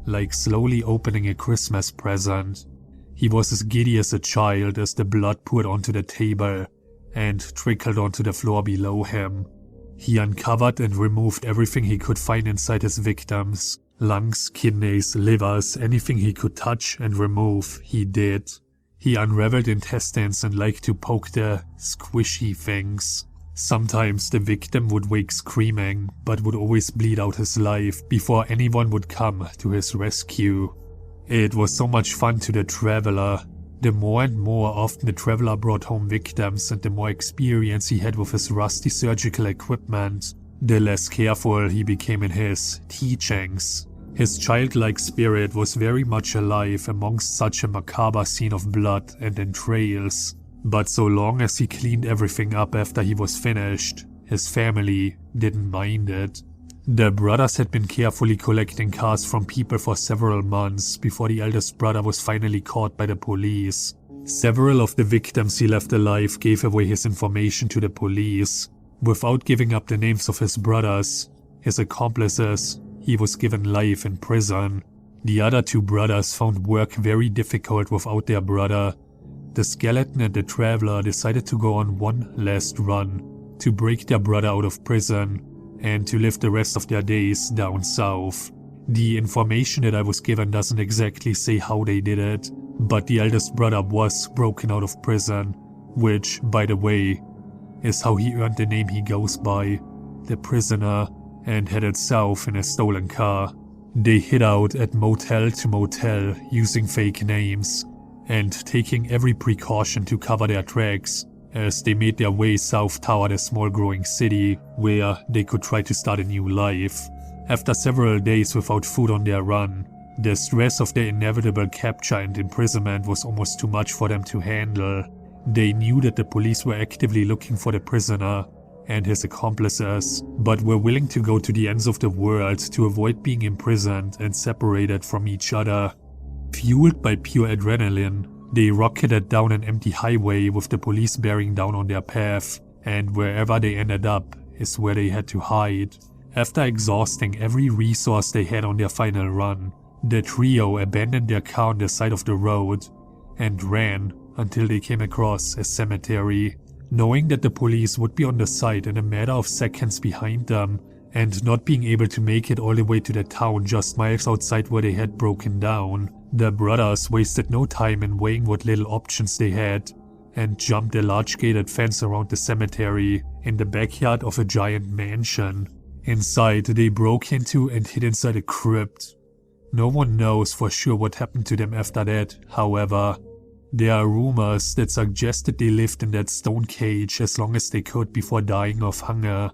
like slowly opening a Christmas present. He was as giddy as a child as the blood poured onto the table and trickled onto the floor below him. He uncovered and removed everything he could find inside his victims. Lungs, kidneys, livers, anything he could touch and remove, he did. He unraveled intestines and liked to poke the squishy things. Sometimes the victim would wake screaming, but would always bleed out his life before anyone would come to his rescue. It was so much fun to the traveler. The more and more often the traveler brought home victims and the more experience he had with his rusty surgical equipment, the less careful he became in his teachings. His childlike spirit was very much alive amongst such a macabre scene of blood and entrails. But so long as he cleaned everything up after he was finished, his family didn't mind it. The brothers had been carefully collecting cars from people for several months before the eldest brother was finally caught by the police. Several of the victims he left alive gave away his information to the police. Without giving up the names of his brothers, his accomplices, he was given life in prison. The other two brothers found work very difficult without their brother. The skeleton and the traveler decided to go on one last run, to break their brother out of prison, and to live the rest of their days down south. The information that I was given doesn't exactly say how they did it, but the eldest brother was broken out of prison, which, by the way, is how he earned the name he goes by, the Prisoner, and headed south in a stolen car. They hid out at motel to motel using fake names, and taking every precaution to cover their tracks, as they made their way south toward a small growing city where they could try to start a new life. After several days without food on their run, the stress of their inevitable capture and imprisonment was almost too much for them to handle. They knew that the police were actively looking for the prisoner and his accomplices, but were willing to go to the ends of the world to avoid being imprisoned and separated from each other. Fueled by pure adrenaline, they rocketed down an empty highway with the police bearing down on their path, and wherever they ended up is where they had to hide. After exhausting every resource they had on their final run, the trio abandoned their car on the side of the road and ran until they came across a cemetery. Knowing that the police would be on the site in a matter of seconds behind them, and not being able to make it all the way to the town just miles outside where they had broken down, the brothers wasted no time in weighing what little options they had, and jumped a large gated fence around the cemetery in the backyard of a giant mansion. Inside, they broke into and hid inside a crypt. No one knows for sure what happened to them after that, however. There are rumors that suggest that they lived in that stone cage as long as they could before dying of hunger.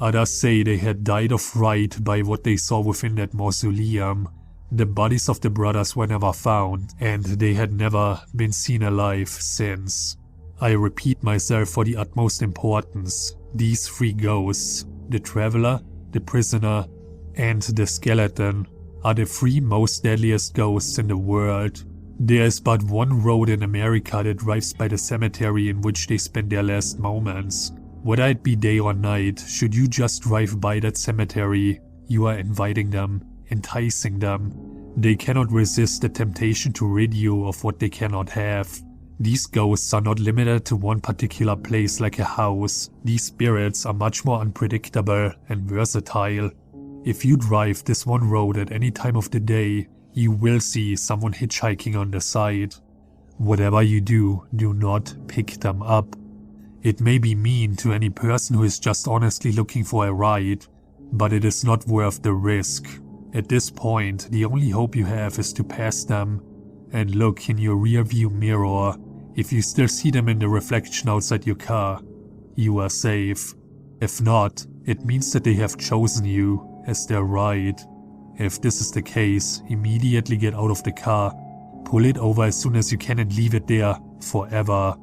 Others say they had died of fright by what they saw within that mausoleum. The bodies of the brothers were never found, and they had never been seen alive since. I repeat myself for the utmost importance. These three ghosts, the traveler, the prisoner, and the skeleton, are the three most deadliest ghosts in the world. There is but one road in America that drives by the cemetery in which they spend their last moments. Whether it be day or night, should you just drive by that cemetery, you are inviting them, enticing them. They cannot resist the temptation to rid you of what they cannot have. These ghosts are not limited to one particular place like a house. These spirits are much more unpredictable and versatile. If you drive this one road at any time of the day, you will see someone hitchhiking on the side. Whatever you do, do not pick them up. It may be mean to any person who is just honestly looking for a ride, but it is not worth the risk. At this point, the only hope you have is to pass them and look in your rearview mirror. If you still see them in the reflection outside your car, you are safe. If not, it means that they have chosen you as their ride. If this is the case, immediately get out of the car, pull it over as soon as you can and leave it there forever.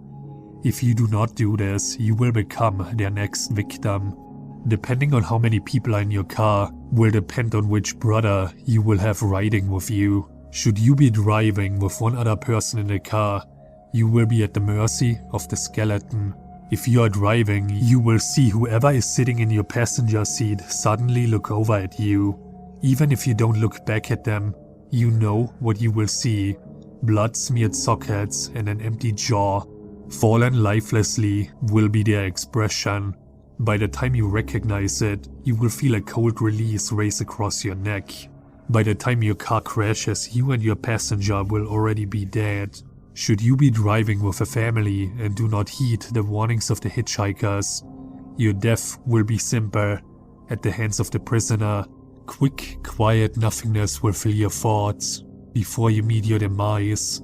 If you do not do this, you will become their next victim. Depending on how many people are in your car will depend on which brother you will have riding with you. Should you be driving with one other person in the car, you will be at the mercy of the skeleton. If you are driving, you will see whoever is sitting in your passenger seat suddenly look over at you. Even if you don't look back at them, you know what you will see. Blood-smeared sockets and an empty jaw. Fallen lifelessly will be their expression. By the time you recognize it, you will feel a cold release race across your neck. By the time your car crashes, you and your passenger will already be dead. Should you be driving with a family and do not heed the warnings of the hitchhikers, your death will be simple. At the hands of the prisoner, quick, quiet nothingness will fill your thoughts before you meet your demise.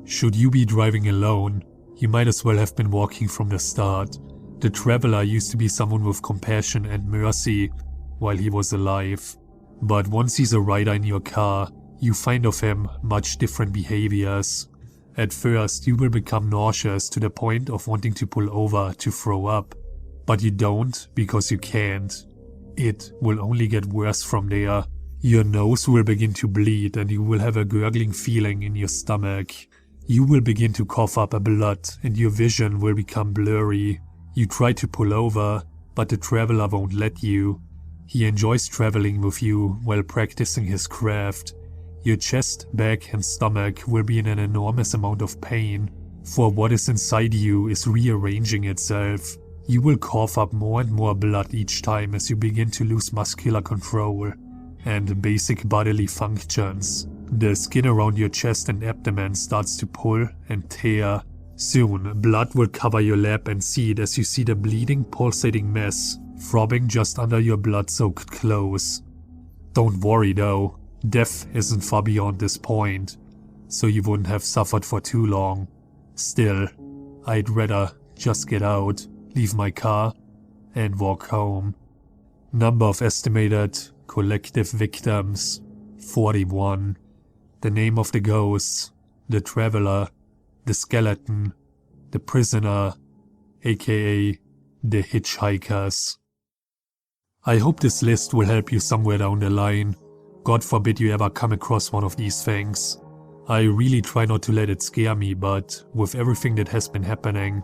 Should you be driving alone, you might as well have been walking from the start. The traveler used to be someone with compassion and mercy while he was alive. But once he's a rider in your car, you find of him much different behaviors. At first, you will become nauseous to the point of wanting to pull over to throw up. But you don't because you can't. It will only get worse from there. Your nose will begin to bleed and you will have a gurgling feeling in your stomach. You will begin to cough up blood and your vision will become blurry. You try to pull over, but the traveler won't let you. He enjoys traveling with you while practicing his craft. Your chest, back and stomach will be in an enormous amount of pain, for what is inside you is rearranging itself. You will cough up more and more blood each time as you begin to lose muscular control and basic bodily functions. The skin around your chest and abdomen starts to pull and tear. Soon, blood will cover your lap and seat as you see the bleeding, pulsating mess throbbing just under your blood-soaked clothes. Don't worry though, death isn't far beyond this point, so you wouldn't have suffered for too long. Still, I'd rather just get out, leave my car, and walk home. Number of estimated collective victims, 41. The name of the ghosts, the traveler, the skeleton, the prisoner, aka the Hitchhikers. I hope this list will help you somewhere down the line. God forbid you ever come across one of these things. I really try not to let it scare me, but with everything that has been happening,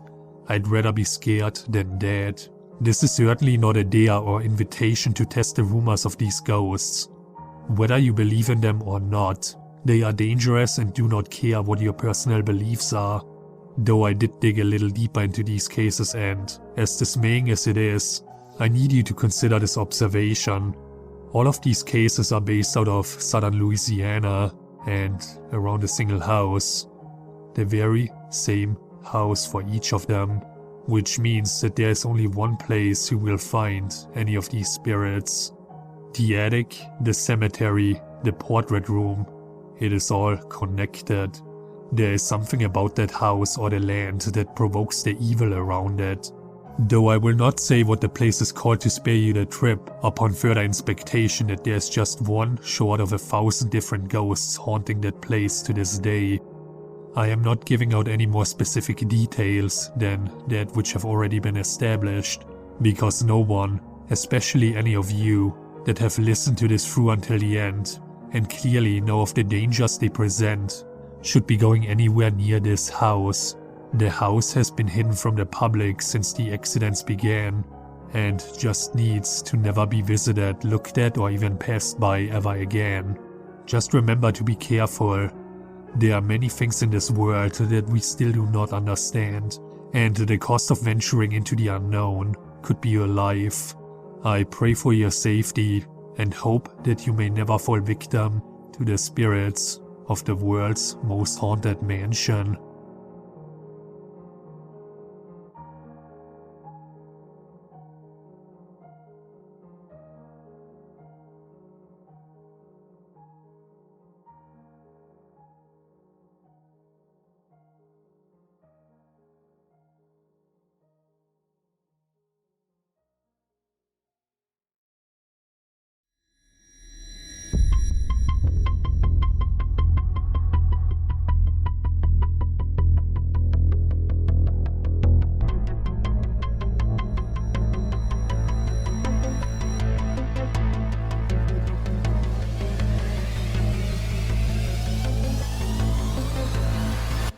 I'd rather be scared than dead. This is certainly not a dare or invitation to test the rumors of these ghosts. Whether you believe in them or not, they are dangerous and do not care what your personal beliefs are. Though I did dig a little deeper into these cases and, as dismaying as it is, I need you to consider this observation. All of these cases are based out of southern Louisiana and around a single house. The very same house for each of them, which means that there is only one place you will find any of these spirits. The attic, the cemetery, the portrait room. It is all connected. There is something about that house or the land that provokes the evil around it. Though I will not say what the place is called to spare you the trip, upon further inspection that there's just one short of 1,000 different ghosts haunting that place to this day. I am not giving out any more specific details than that which have already been established, because no one, especially any of you, that have listened to this through until the end, and clearly know of the dangers they present, should be going anywhere near this house. The house has been hidden from the public since the accidents began, and just needs to never be visited, looked at, or even passed by ever again. Just remember to be careful. There are many things in this world that we still do not understand, and the cost of venturing into the unknown could be your life. I pray for your safety and hope that you may never fall victim to the spirits of the world's most haunted mansion.